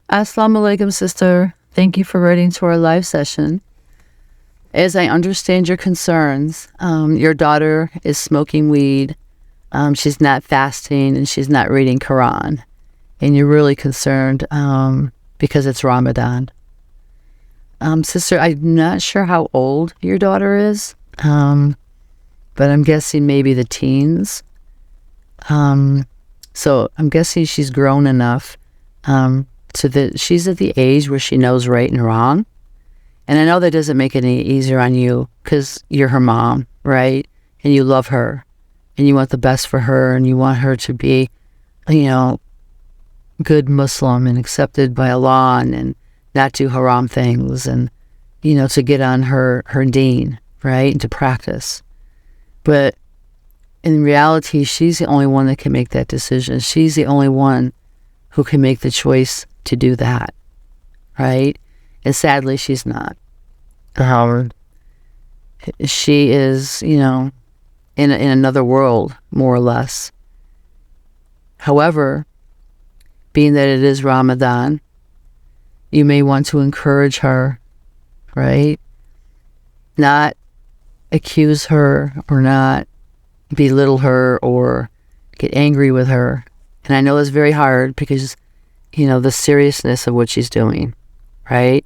Assalamu alaikum, sister. Thank you for writing to our live session. As I understand your concerns, your daughter is smoking weed, she's not fasting, and she's not reading Quran. And you're really concerned because it's Ramadan. Sister, I'm not sure how old your daughter is, but I'm guessing maybe the teens. So I'm guessing she's grown enough so that she's at the age where she knows right and wrong. And I know that doesn't make it any easier on you because you're her mom, right? And you love her and you want the best for her and you want her to be, good Muslim and accepted by Allah and not do haram things and, to get on her deen, right? And to practice. But in reality, she's the only one that can make that decision. She's the only one who can make the choice to do that, right? And sadly, she's not. She is, in another world, more or less. However, being that it is Ramadan, you may want to encourage her, right? Not accuse her or not belittle her or get angry with her. And I know it's very hard because, the seriousness of what she's doing, right?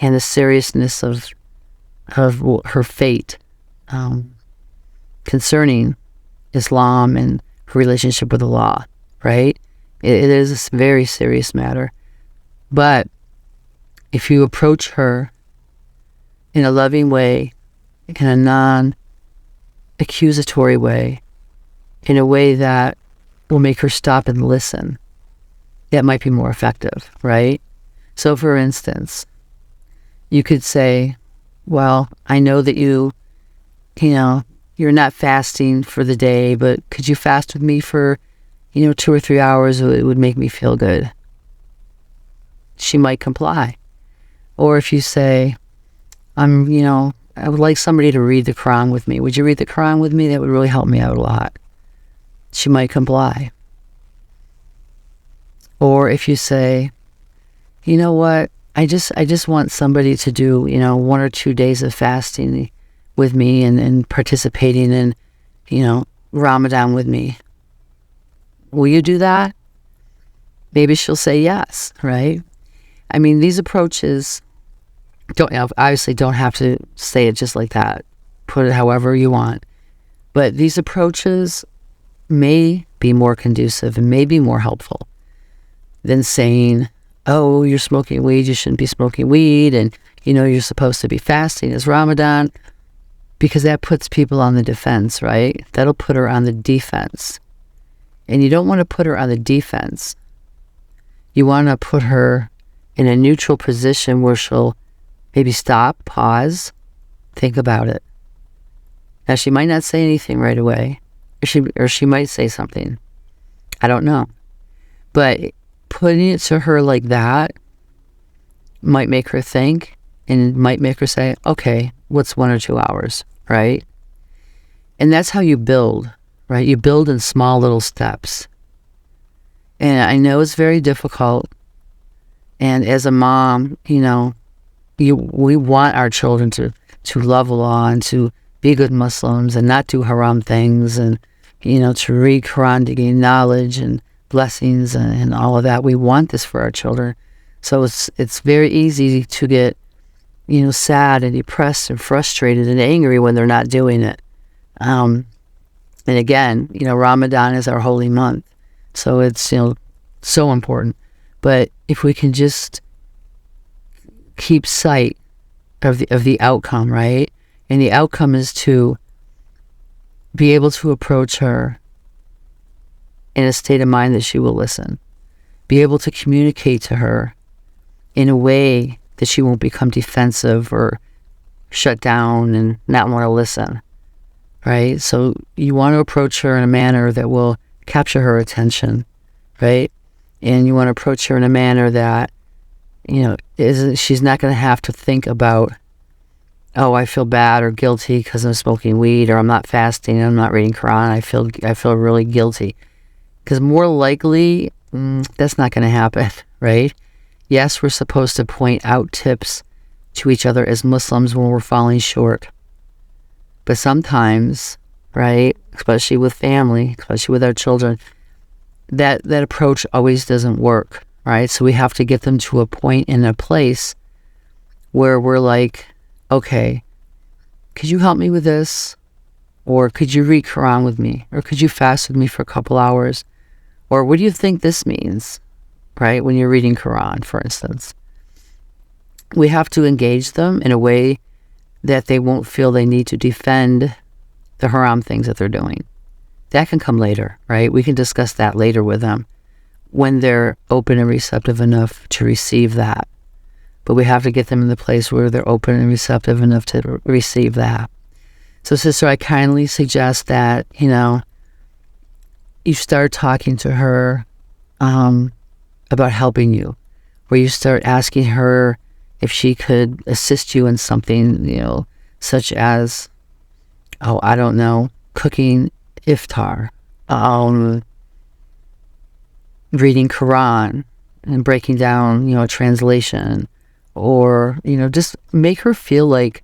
And the seriousness of her fate concerning Islam and her relationship with Allah, right? It is a very serious matter. But if you approach her in a loving way, in a non-accusatory way, in a way that will make her stop and listen, that might be more effective, right? So for instance, you could say, well, I know that you're not fasting for the day, but could you fast with me for, 2 or 3 hours? It would make me feel good. She might comply. Or if you say, I would like somebody to read the Quran with me. Would you read the Quran with me? That would really help me out a lot. She might comply. Or if you say, you know what, I just want somebody to do, 1 or 2 days of fasting with me and participating in, Ramadan with me. Will you do that? Maybe she'll say yes, right? I mean, these approaches don't have to say it just like that. Put it however you want. But these approaches may be more conducive and may be more helpful than saying, oh, you're smoking weed, you shouldn't be smoking weed, and you're supposed to be fasting. It's Ramadan, because that puts people on the defense, right? That'll put her on the defense. And you don't want to put her on the defense. You want to put her in a neutral position where she'll maybe stop, pause, think about it. Now, she might not say anything right away, or she might say something. I don't know. But putting it to her like that might make her think and might make her say, okay, what's 1 or 2 hours, right? And that's how you build, right? You build in small little steps. And I know it's very difficult. And as a mom, we want our children to love Allah and to be good Muslims and not do haram things and, to read Quran to gain knowledge and blessings and all of that. We want this for our children. So it's very easy to get, sad and depressed and frustrated and angry when they're not doing it. And again, Ramadan is our holy month. So it's, so important. But if we can just keep sight of the outcome, right? And the outcome is to be able to approach her in a state of mind that she will listen. Be able to communicate to her in a way that she won't become defensive or shut down and not want to listen, right? So you want to approach her in a manner that will capture her attention, right? And you want to approach her in a manner that, she's not going to have to think about, oh, I feel bad or guilty because I'm smoking weed, or I'm not fasting, I'm not reading Quran, I feel really guilty. Because more likely, that's not going to happen, right? Yes, we're supposed to point out tips to each other as Muslims when we're falling short. But sometimes, right, especially with family, especially with our children, that approach always doesn't work, right? So we have to get them to a point in a place where we're like, okay, could you help me with this? Or could you read Quran with me? Or could you fast with me for a couple hours? Or what do you think this means, right? When you're reading Quran, for instance. We have to engage them in a way that they won't feel they need to defend the haram things that they're doing. That can come later, right? We can discuss that later with them when they're open and receptive enough to receive that. But we have to get them in the place where they're open and receptive enough to receive that. So, sister, I kindly suggest that, you start talking to her about helping you, where you start asking her if she could assist you in something, such as, I don't know, cooking iftar, reading Quran and breaking down, a translation, or, just make her feel like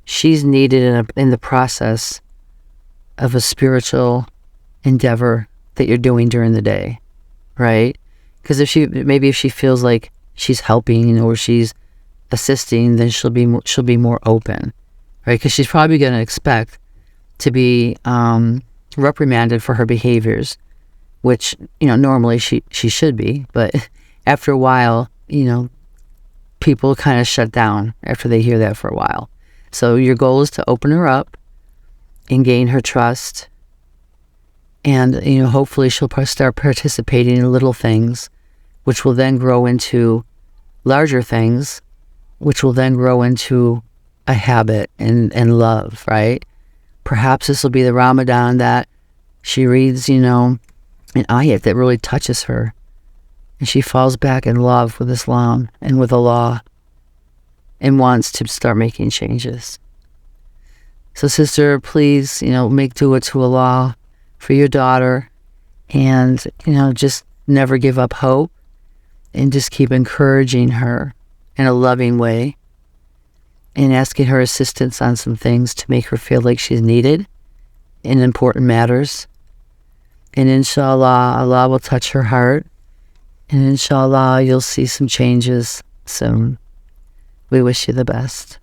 she's needed in the process of a spiritual endeavor that you're doing during the day, right? Because if she feels like she's helping or she's assisting, then she'll be more open, right? Because she's probably going to expect to be reprimanded for her behaviors, which normally she should be, but after a while, people kind of shut down after they hear that for a while. So your goal is to open her up and gain her trust, and hopefully she'll start participating in little things, which will then grow into larger things, which will then grow into a habit and love, right? Perhaps this will be the Ramadan that she reads, an ayat that really touches her, and she falls back in love with Islam and with Allah and wants to start making changes. So, sister, please, make dua to Allah for your daughter, and, just never give up hope, and just keep encouraging her in a loving way, and asking her assistance on some things to make her feel like she's needed in important matters. And inshallah, Allah will touch her heart, and inshallah, you'll see some changes soon. We wish you the best.